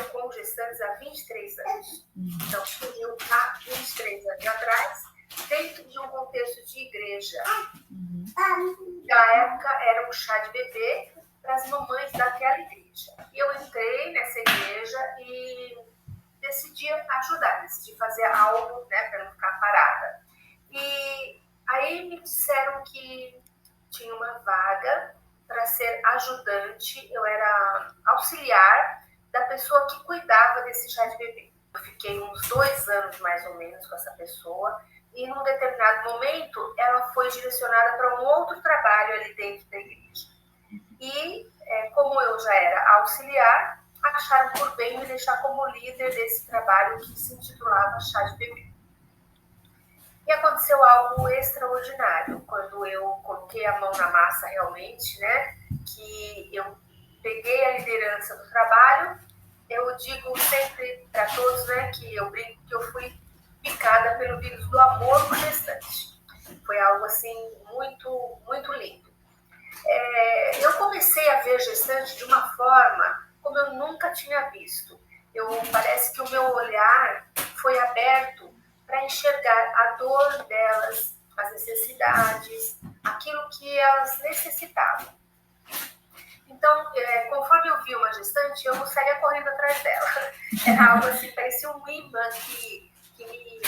trabalho com gestantes há 23 anos. Então, surgiu há 23 anos atrás, dentro de um contexto de igreja. Na época, era um chá de bebê para as mamães daquela igreja. E eu entrei nessa igreja e decidi ajudar, decidi fazer algo, né, para não ficar parada. E aí me disseram que tinha uma vaga para ser ajudante, eu era auxiliar da pessoa que cuidava desse chá de bebê. Eu fiquei uns 2 anos mais ou menos com essa pessoa e num determinado momento ela foi direcionada para um outro trabalho ali dentro da igreja. E como eu já era auxiliar, acharam por bem me deixar como líder desse trabalho que se intitulava Chá de Bebê. E aconteceu algo extraordinário quando eu coloquei a mão na massa realmente, né? Que eu peguei a liderança do trabalho. Eu digo sempre para todos, né, que eu brinco que eu fui picada pelo vírus do amor por gestante. Foi algo assim muito, muito lindo. Eu comecei a ver gestante de uma forma como eu nunca tinha visto. Parece que o meu olhar foi aberto para enxergar a dor delas, as necessidades, aquilo que elas necessitavam. Então, conforme eu vi uma gestante, eu saía correndo atrás dela. Era algo assim, parecia um imã que me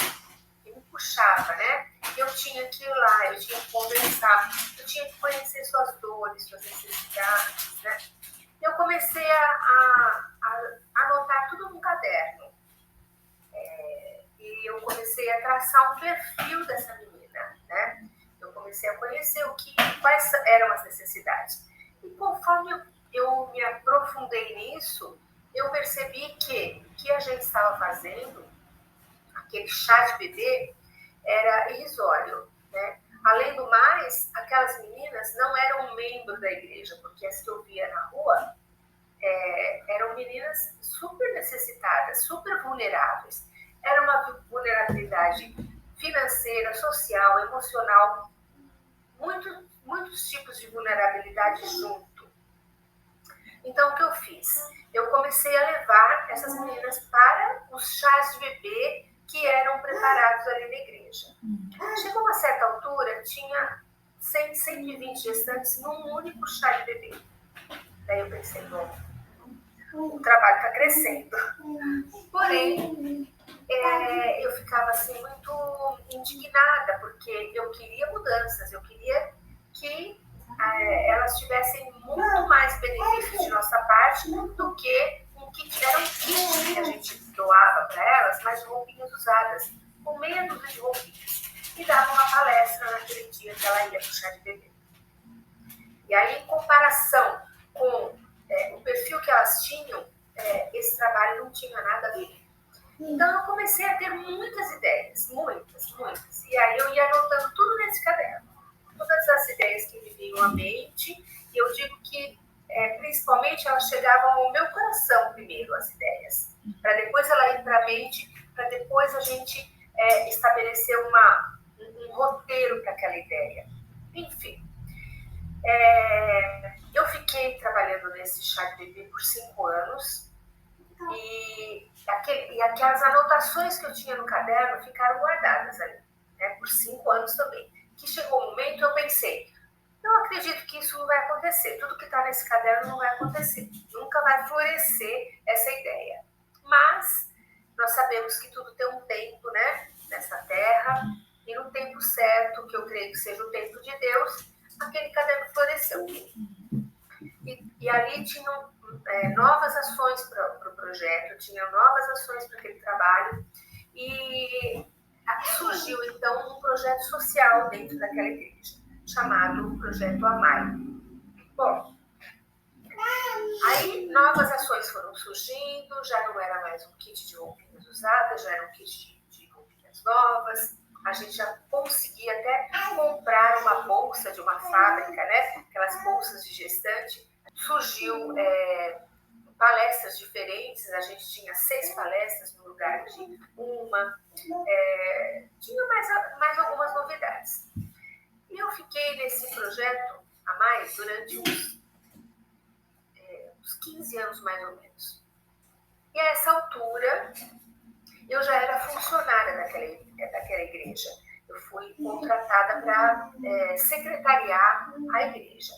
puxava, né? Eu tinha que ir lá, eu tinha que conversar, eu tinha que conhecer suas dores, suas necessidades, né? Eu comecei a anotar tudo num caderno. E eu comecei a traçar um perfil dessa menina, né? Eu comecei a conhecer quais eram as necessidades. E conforme eu me aprofundei nisso, eu percebi que o que a gente estava fazendo, aquele chá de bebê, era irrisório, né? Além do mais, aquelas meninas não eram membros da igreja, porque as que eu via na rua eram meninas super necessitadas, super vulneráveis. Era uma vulnerabilidade financeira, social, emocional, muitos tipos de vulnerabilidade junto. Então, o que eu fiz? Eu comecei a levar essas meninas para os chás de bebê que eram preparados ali na igreja. Chegou uma certa altura, tinha 100, 120 gestantes num único chá de bebê. Daí eu pensei, bom, o trabalho está crescendo. Porém, eu ficava assim muito indignada, porque eu queria mudanças, eu queria que elas tivessem muito mais benefícios de nossa parte do que um kit. Era um kit que a gente doava para elas, mas roupinhas usadas, com meia dúzia de roupinhas. E dava uma palestra naquele dia que ela ia para o chá de bebê. E aí, em comparação com o perfil que elas tinham, esse trabalho não tinha nada a ver. Então, eu comecei a ter muitas ideias, muitas. E aí, eu ia anotando tudo nesse caderno. Todas as ideias que me vinham à mente. E eu digo que, principalmente, elas chegavam ao meu coração primeiro, as ideias. Para depois ela ir para a mente, para depois a gente estabelecer um roteiro para aquela ideia. Enfim. Eu fiquei trabalhando nesse chá de bebê por 5 anos. E aquelas anotações que eu tinha no caderno ficaram guardadas ali, né, por 5 anos também. Que chegou um momento eu pensei, eu acredito que isso não vai acontecer, tudo que está nesse caderno não vai acontecer, nunca vai florescer essa ideia. Mas nós sabemos que tudo tem um tempo, né, nessa terra, e no tempo certo, que eu creio que seja o tempo de Deus, aquele caderno floresceu. E ali tinham novas ações para o projeto, tinham novas ações para aquele trabalho, e surgiu então um projeto social dentro daquela igreja, chamado Projeto Amai. Bom, aí novas ações foram surgindo, já não era mais um kit de roupinhas usadas, já era um kit de roupinhas novas. A gente já conseguia até comprar uma bolsa de uma fábrica, né? Aquelas bolsas de gestante. Surgiu palestras diferentes, a gente tinha 6 palestras no lugar de uma, tinha mais algumas novidades. E eu fiquei nesse projeto a mais durante uns 15 anos mais ou menos. E eu já era funcionária daquela igreja. Eu fui contratada para secretariar a igreja.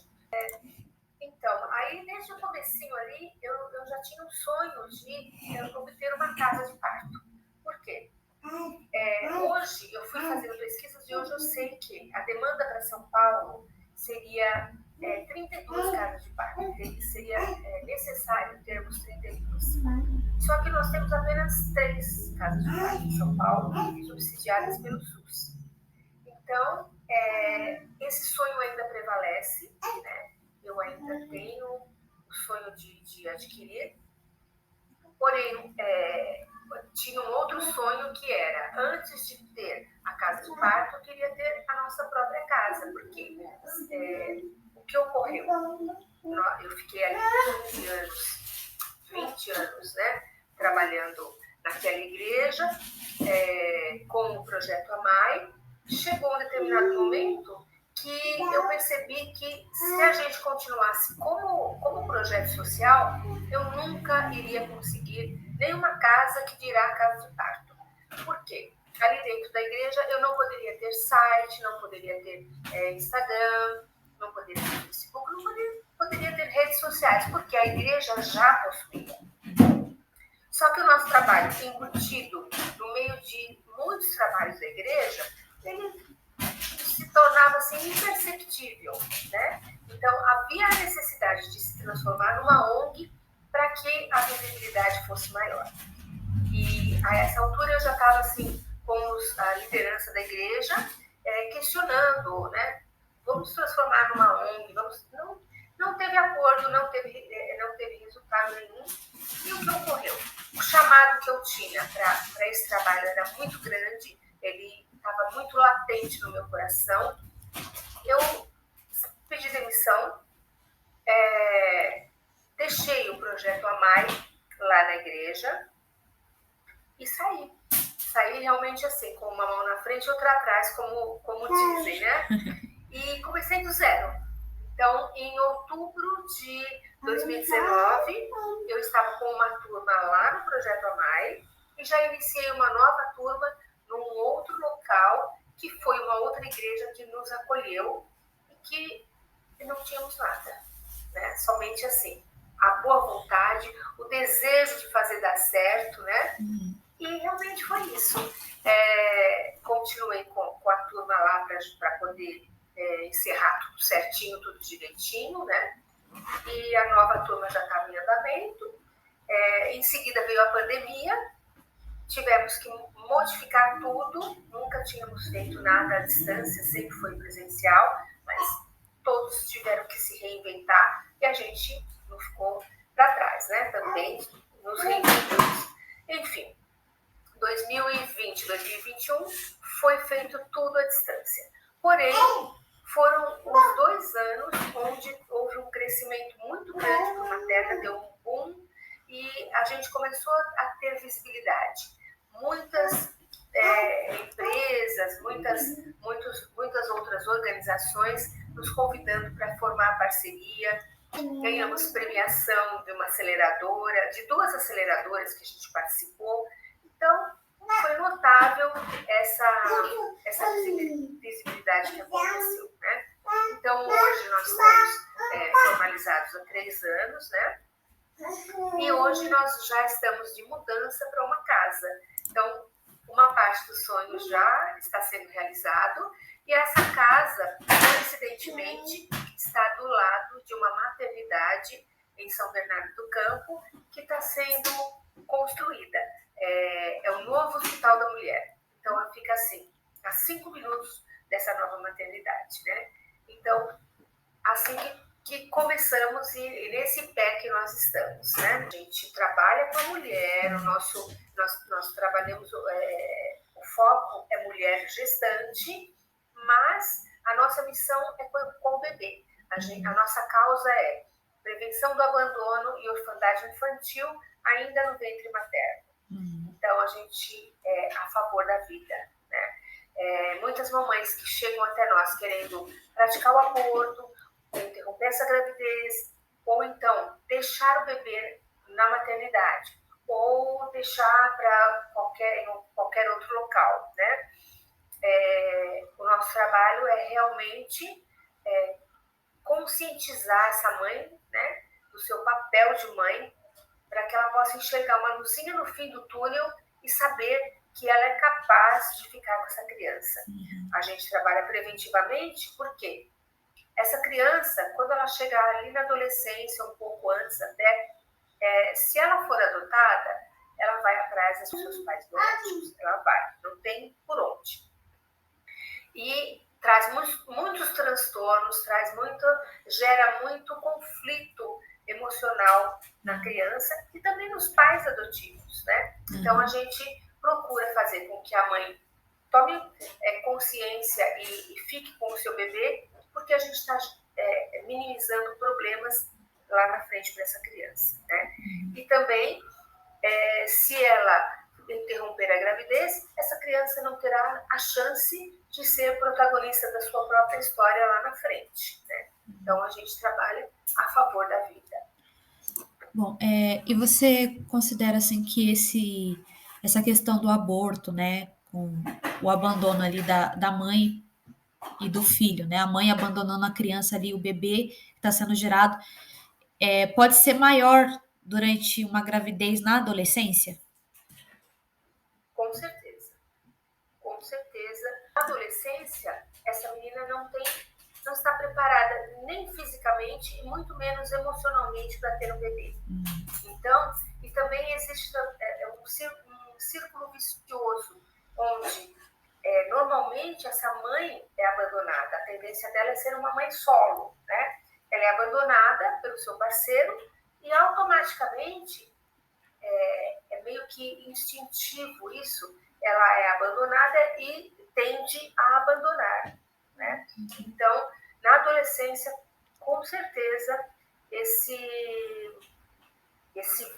Então, aí desde o comecinho ali, eu já tinha um sonho de obter uma casa de parto. Por quê? Hoje, eu fui fazendo pesquisas e hoje eu sei que a demanda para São Paulo seria 32 casas de parto. Seria necessário termos 32. Só que nós temos apenas 3 casas de parto em São Paulo, subsidiadas pelo SUS. Então, esse sonho ainda prevalece, né? Eu ainda tenho o sonho de adquirir, porém, tinha um outro sonho que era, antes de ter a casa de parto, eu queria ter a nossa própria casa, porque o que ocorreu? Eu fiquei ali 20 anos, né, trabalhando naquela igreja, com o Projeto AMAI. Chegou um determinado momento que eu percebi que se a gente continuasse como projeto social, eu nunca iria conseguir nenhuma casa que dirá casa de parto. Por quê? Ali dentro da igreja eu não poderia ter site, não poderia ter Instagram, não poderia ter Facebook, não poderia ter redes sociais, porque a igreja já possuía. Só que o nosso trabalho, embutido no meio de muitos trabalhos da igreja, ele se tornava assim imperceptível, né? Então havia a necessidade de se transformar numa ONG para que a visibilidade fosse maior. E a essa altura eu já estava assim com a liderança da igreja questionando, né? Vamos transformar numa ONG, não teve acordo, não teve resultado nenhum. E o que ocorreu? O chamado que eu tinha para esse trabalho era muito grande, ele estava muito latente no meu coração. Eu pedi demissão, deixei o projeto AMAI lá na igreja e saí. Saí realmente assim, com uma mão na frente e outra atrás, como dizem, né? E comecei do zero. Então, em outubro de 2019, eu estava com uma turma lá no Projeto AMAI e já iniciei uma nova turma num outro local, que foi uma outra igreja que nos acolheu e que não tínhamos nada, né? Somente assim, a boa vontade, o desejo de fazer dar certo, né? E realmente foi isso. Continuei com a turma lá para poder encerrar tudo certinho, tudo direitinho, né? E a nova turma já estava em andamento. Em seguida veio a pandemia, tivemos que modificar tudo, nunca tínhamos feito nada à distância, sempre foi presencial, mas todos tiveram que se reinventar e a gente não ficou para trás, né? Também nos reinventamos. Enfim, 2020, 2021 foi feito tudo à distância. Porém, foram os 2 anos onde houve um crescimento muito grande para uma terra, deu um boom e a gente começou a ter visibilidade. Muitas empresas, muitas outras organizações nos convidando para formar parceria. Ganhamos premiação de uma aceleradora, de 2 aceleradoras que a gente participou. Então, foi notável essa visibilidade que aconteceu, né? Então, hoje nós estamos formalizados há 3 anos, né? E hoje nós já estamos de mudança para uma casa. Então, uma parte do sonho já está sendo realizado e essa casa, coincidentemente, está do lado de uma maternidade em São Bernardo do Campo que está sendo construída. É o novo Hospital da Mulher. Então, ela fica assim, a 5 minutos dessa nova maternidade, né? Então, assim que começamos e nesse pé que nós estamos, né? A gente trabalha com a mulher, nós trabalhamos, o foco é mulher gestante, mas a nossa missão é com o bebê. A nossa causa é prevenção do abandono e orfandade infantil ainda no ventre materno. Então, a gente é a favor da vida, né? Muitas mamães que chegam até nós querendo praticar o aborto, interromper essa gravidez, ou então deixar o bebê na maternidade, ou deixar para qualquer outro local, né? O nosso trabalho é realmente conscientizar essa mãe, né, do seu papel de mãe, para que ela possa enxergar uma luzinha no fim do túnel e saber que ela é capaz de ficar com essa criança. A gente trabalha preventivamente, porque essa criança, quando ela chegar ali na adolescência, um pouco antes até, se ela for adotada, ela vai atrás dos seus pais biológicos, ela vai, não tem por onde. E traz muitos transtornos, gera muito conflito emocional na criança e também nos pais adotivos, né? Então a gente procura fazer com que a mãe tome consciência e fique com o seu bebê, porque a gente está minimizando problemas lá na frente para essa criança, né? E também, se ela interromper a gravidez, essa criança não terá a chance de ser protagonista da sua própria história lá na frente, né? Então a gente trabalha a favor da vida. Bom, e você considera assim que essa questão do aborto, né, com o abandono ali da mãe e do filho, né, a mãe abandonando a criança ali, o bebê que está sendo gerado, pode ser maior durante uma gravidez na adolescência? Com certeza. Com certeza. Na adolescência, essa menina não está preparada nem fisicamente e muito menos emocionalmente para ter um bebê. Então, e também existe um círculo vicioso, onde normalmente essa mãe é abandonada. A tendência dela é ser uma mãe solo, né? Ela é abandonada pelo seu parceiro e automaticamente é meio que instintivo isso. Ela é abandonada e tende a abandonar, né? Então, na adolescência, com certeza, esse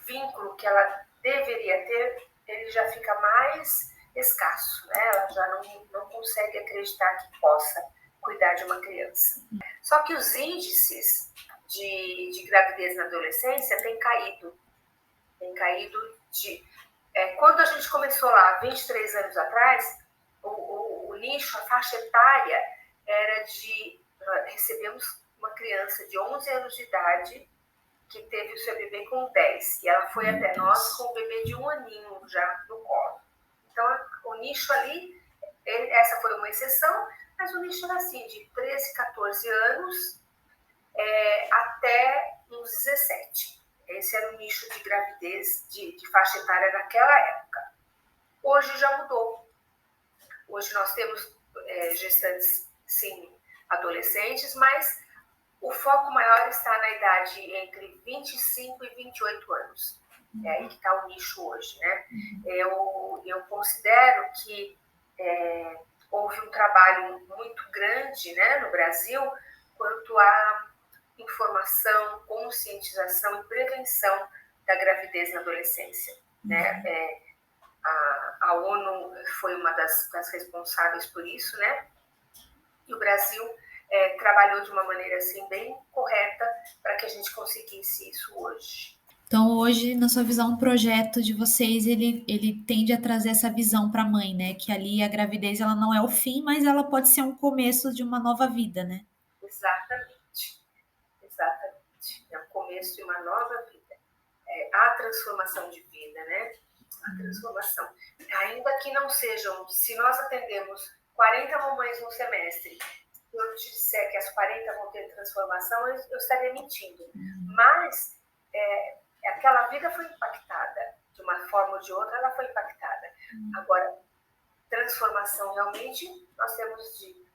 vínculo que ela deveria ter, ele já fica mais escasso, né? Ela já não consegue acreditar que possa cuidar de uma criança. Só que os índices de gravidez na adolescência têm caído. Quando a gente começou lá, 23 anos atrás, o nicho, a faixa etária era de... Recebemos uma criança de 11 anos de idade que teve o seu bebê com 10. E ela foi até nós com o bebê de 1 aninho já no colo. Então, o nicho ali, essa foi uma exceção, mas o nicho era assim, de 13, 14 anos até uns 17. Esse era o nicho de gravidez, de faixa etária naquela época. Hoje já mudou. Hoje nós temos gestantes, sim, adolescentes, mas o foco maior está na idade entre 25 e 28 anos. É aí que está o nicho hoje, né? Eu considero que houve um trabalho muito grande, né, no Brasil quanto à informação, conscientização e prevenção da gravidez na adolescência, né? A ONU foi uma das responsáveis por isso, né? E o Brasil trabalhou de uma maneira assim bem correta para que a gente conseguisse isso hoje. Então, hoje, na sua visão, o projeto de vocês, ele tende a trazer essa visão para a mãe, né? Que ali a gravidez, ela não é o fim, mas ela pode ser um começo de uma nova vida, né? Exatamente. É o começo de uma nova vida. A transformação de vida, né? A transformação. Ainda que não sejam, se nós atendemos 40 mamães no semestre, se eu te disser que as 40 vão ter transformação, eu estaria mentindo. Mas aquela vida foi impactada, de uma forma ou de outra, ela foi impactada. Agora, transformação realmente, nós temos de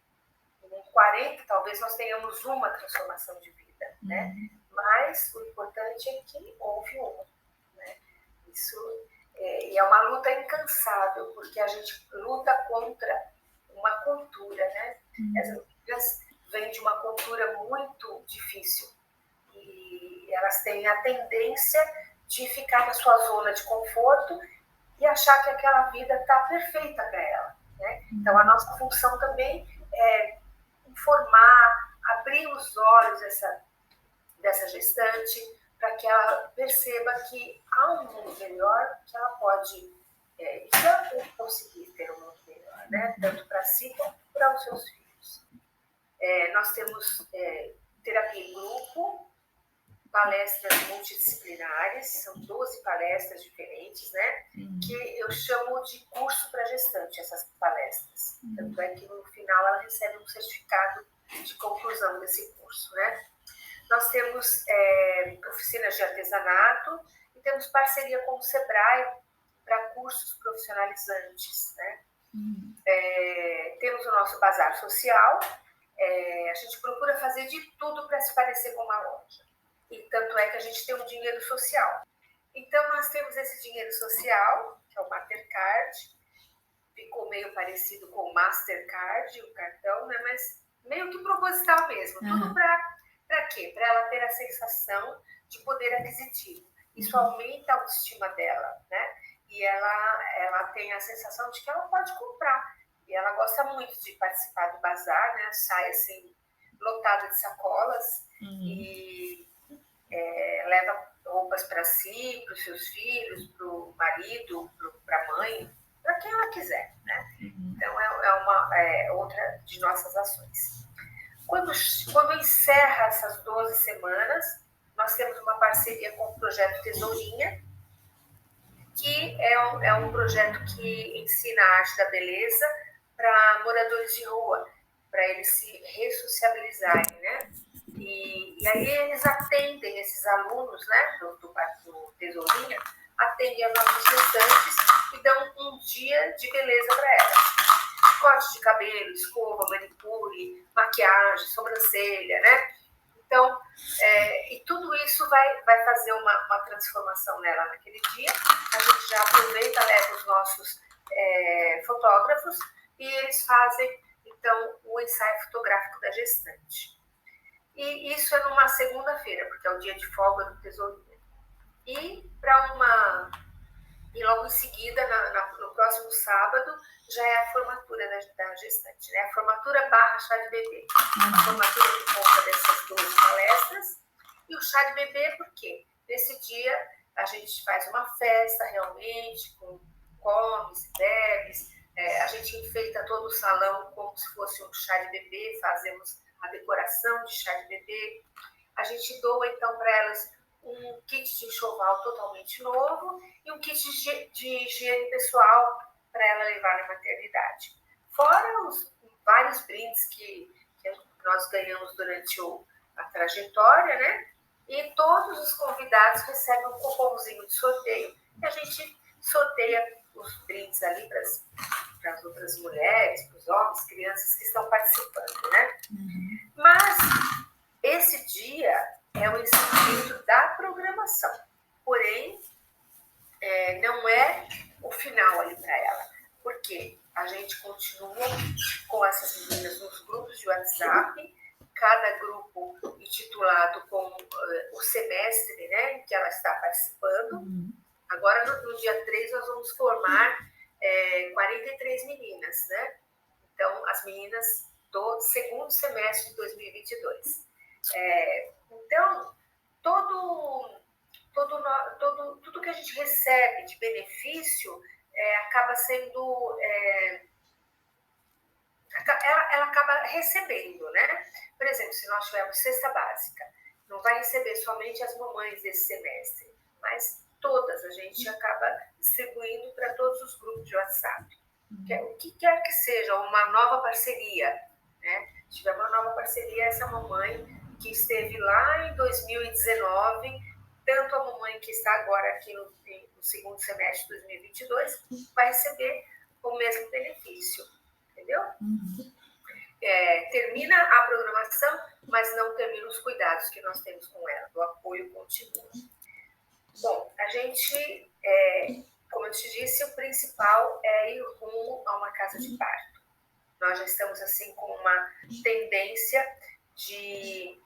40, talvez nós tenhamos uma transformação de vida, né? Mas o importante é que houve uma, né? Isso é uma luta incansável, porque a gente luta contra uma cultura, né? Essas mulheres vêm de uma cultura muito difícil e elas têm a tendência de ficar na sua zona de conforto e achar que aquela vida está perfeita para ela, né? Então a nossa função também é informar, abrir os olhos dessa gestante para que ela perceba que há um mundo melhor, que ela pode Isso é conseguir ter um mundo melhor, né? Tanto para si quanto para os seus filhos. Nós temos terapia em grupo, palestras multidisciplinares, são 12 palestras diferentes, né? Que eu chamo de curso para gestante, essas palestras. Tanto é que no final ela recebe um certificado de conclusão desse curso, né? Nós temos oficinas de artesanato e temos parceria com o Sebrae para cursos profissionalizantes, né? Temos o nosso bazar social, a gente procura fazer de tudo para se parecer com uma loja. E tanto é que a gente tem um dinheiro social. Então, nós temos esse dinheiro social, que é o Mastercard, ficou meio parecido com o Mastercard, o cartão, né? Mas meio que proposital mesmo. Tudo para quê? Para ela ter a sensação de poder aquisitivo. Isso aumenta a autoestima dela, né? E ela tem a sensação de que ela pode comprar. E ela gosta muito de participar do bazar, né? Sai assim, lotada de sacolas e leva roupas para si, para os seus filhos, para o marido, para a mãe, para quem ela quiser, né? Então é outra de nossas ações. Quando encerra essas 12 semanas, nós temos uma parceria com o Projeto Tesourinha, que é um projeto que ensina a arte da beleza para moradores de rua, para eles se ressociabilizarem, né? E aí eles atendem esses alunos, né, do Tesourinha, atendem as nossas gestantes e dão um dia de beleza para elas. Corte de cabelo, escova, manicure, maquiagem, sobrancelha, né? Então, e tudo isso vai fazer uma transformação nela naquele dia. A gente já aproveita, leva os nossos fotógrafos e eles fazem, então, o ensaio fotográfico da gestante. E isso é numa segunda-feira, porque é o dia de folga do Tesourinha. E logo em seguida, no próximo sábado, já é a formatura da gestante, né? A formatura / chá de bebê. A formatura que conta dessas 12 palestras. E o chá de bebê, por quê? Nesse dia, a gente faz uma festa realmente, com comes e bebes. A gente enfeita todo o salão como se fosse um chá de bebê, fazemos a decoração de chá de bebê. A gente doa, então, para elas um kit de enxoval totalmente novo e um kit de higiene pessoal para ela levar na maternidade. Fora os vários brindes que nós ganhamos durante a trajetória, né? E todos os convidados recebem um cupomzinho de sorteio e a gente sorteia os brindes ali para as outras mulheres, para os homens, crianças que estão participando, né? Mas esse dia é o encerramento da programação, porém não é o final ali para ela, porque a gente continua com essas meninas nos grupos de WhatsApp, cada grupo intitulado com o semestre, né, em que ela está participando. Agora, no dia 3, nós vamos formar 43 meninas, né? Então, as meninas do segundo semestre de 2022. Então, tudo que a gente recebe de benefício acaba sendo... ela acaba recebendo, né? Por exemplo, se nós tivermos cesta básica, não vai receber somente as mamães desse semestre, mas todas a gente acaba distribuindo para todos os grupos de WhatsApp. O que quer que seja uma nova parceria, né? Se tiver uma nova parceria, essa mamãe que esteve lá em 2019, tanto a mamãe que está agora aqui no segundo semestre de 2022, vai receber o mesmo benefício, entendeu? Termina a programação, mas não termina os cuidados que nós temos com ela, do apoio contínuo. Bom, a gente, como eu te disse, o principal é ir rumo a uma casa de parto. Nós já estamos assim com uma tendência de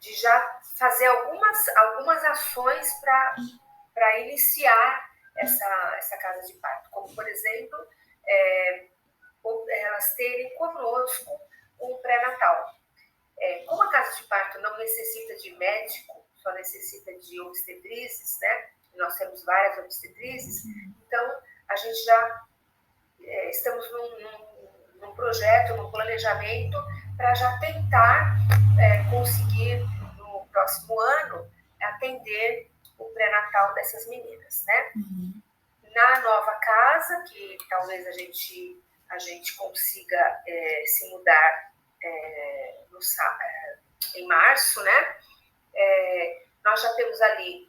já fazer algumas ações para iniciar essa casa de parto, como, por exemplo, elas terem conosco um pré-natal. Como a casa de parto não necessita de médico, só necessita de obstetrizes, né? nós temos várias obstetrizes, então a gente já estamos num projeto, num planejamento para já tentar conseguir no próximo ano atender o pré-natal dessas meninas, né? Na nova casa, que talvez a gente consiga se mudar em março, né? Nós já temos ali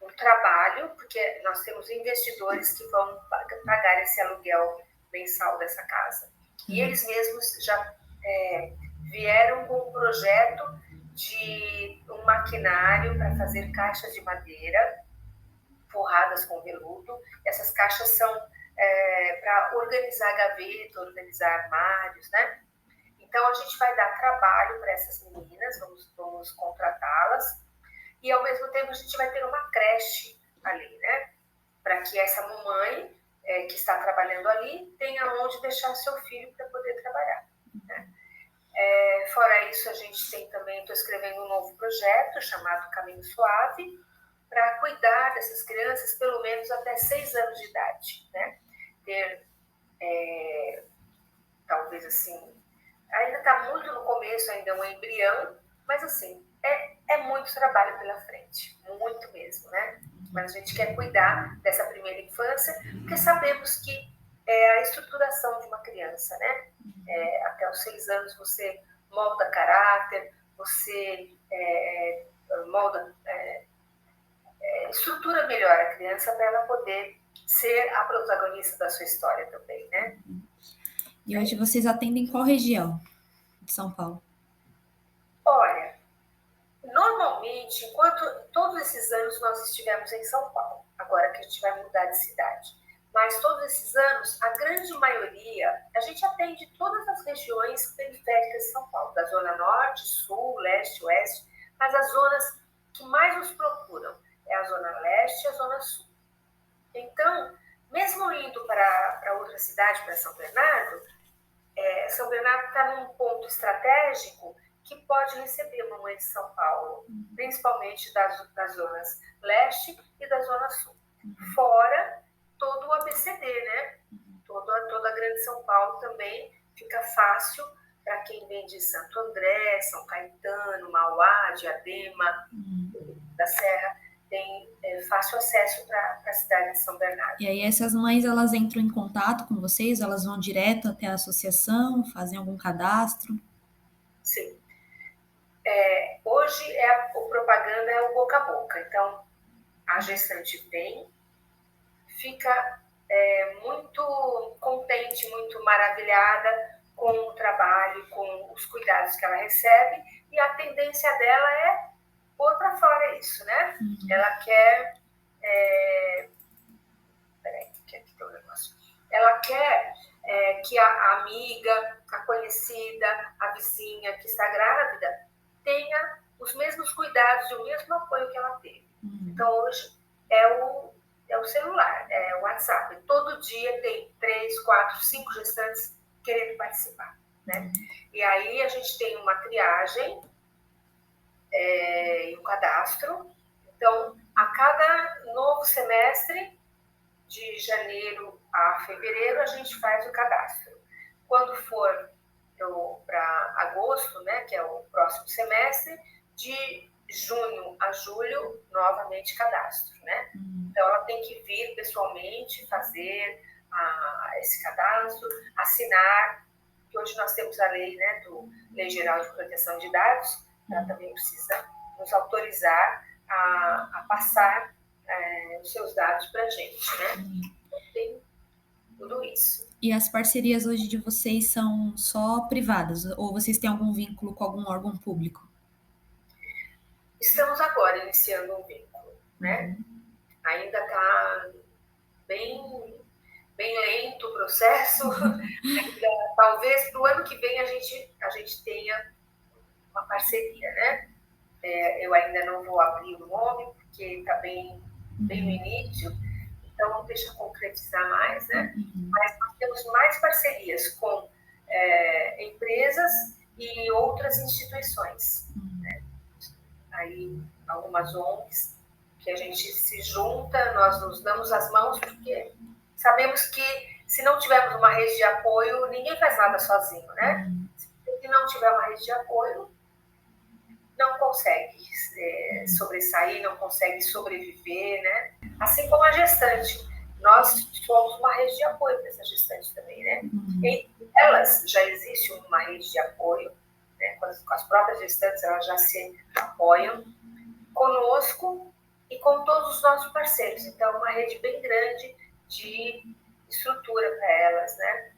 um trabalho, porque nós temos investidores que vão pagar esse aluguel mensal dessa casa. E eles mesmos já vieram com um projeto de um maquinário para fazer caixas de madeira forradas com veludo. Essas caixas são para organizar gaveta, organizar armários, né? Então, a gente vai dar trabalho para essas meninas, vamos contratá-las, e ao mesmo tempo a gente vai ter uma creche ali, né? Para que essa mamãe que está trabalhando ali tenha onde deixar seu filho para poder trabalhar, né? Fora isso, a gente tem também, estou escrevendo um novo projeto chamado Caminho Suave, para cuidar dessas crianças pelo menos até 6 anos de idade, né? Ter, talvez assim, ainda está muito no começo, ainda é um embrião, mas assim, é muito trabalho pela frente, muito mesmo, né? Mas a gente quer cuidar dessa primeira infância, porque sabemos que é a estruturação de uma criança, né? Até os 6 anos você molda caráter, você molda, estrutura melhor a criança para ela poder ser a protagonista da sua história também, né? E hoje vocês atendem qual região de São Paulo? Olha, normalmente, enquanto todos esses anos nós estivemos em São Paulo, agora que a gente vai mudar de cidade, mas todos esses anos, a grande maioria, a gente atende todas as regiões periféricas de São Paulo, da Zona Norte, Sul, Leste, Oeste, mas as zonas que mais nos procuram é a Zona Leste e a Zona Sul. Então, mesmo indo para outra cidade, para São Bernardo está num ponto estratégico que pode receber uma mãe de São Paulo, principalmente das zonas leste e da zona sul. Fora todo o ABCD, né? Toda a grande São Paulo também fica fácil para quem vem de Santo André, São Caetano, Mauá, Diadema, da Serra, tem fácil acesso para a cidade de São Bernardo. E aí essas mães, elas entram em contato com vocês? Elas vão direto até a associação, fazem algum cadastro? Sim. Hoje o propaganda é o boca a boca. Então, a gestante vem, fica muito contente, muito maravilhada com o trabalho, com os cuidados que ela recebe, e a tendência dela é pôr para fora isso, né? Ela quer... Peraí, que aqui tem um negócio. Ela quer que a amiga, a conhecida, a vizinha que está grávida tenha os mesmos cuidados e o mesmo apoio que ela teve. Então, hoje é o celular, é o WhatsApp. Todo dia tem 3, 4, 5 gestantes querendo participar, né? E aí a gente tem uma triagem e um cadastro. Então, a cada novo semestre, de janeiro a fevereiro, a gente faz o cadastro. Quando for para agosto, né, que é o próximo semestre, de junho a julho, novamente cadastro, né? Então, ela tem que vir pessoalmente fazer esse cadastro, assinar, que hoje nós temos a lei, né, Lei Geral de Proteção de Dados, ela também precisa nos autorizar a passar os seus dados para a gente, né? Então, tem tudo isso. E as parcerias hoje de vocês são só privadas? Ou vocês têm algum vínculo com algum órgão público? Estamos agora iniciando um vínculo, né? Ainda está bem lento o processo. Ainda, talvez para o ano que vem a gente tenha uma parceria, né? Eu ainda não vou abrir o nome, porque está bem no início, então deixa eu concretizar mais, né? Mas nós temos mais parcerias com empresas e outras instituições, né? Aí algumas ONGs que a gente se junta, nós nos damos as mãos, porque sabemos que se não tivermos uma rede de apoio, ninguém faz nada sozinho, né? Se não tiver uma rede de apoio, não consegue sobressair, não consegue sobreviver, né? Assim como a gestante. Nós somos uma rede de apoio para essa gestante também, né? Entre elas já existe uma rede de apoio, né? Com as próprias gestantes, elas já se apoiam conosco e com todos os nossos parceiros. Então, uma rede bem grande de estrutura para elas, né?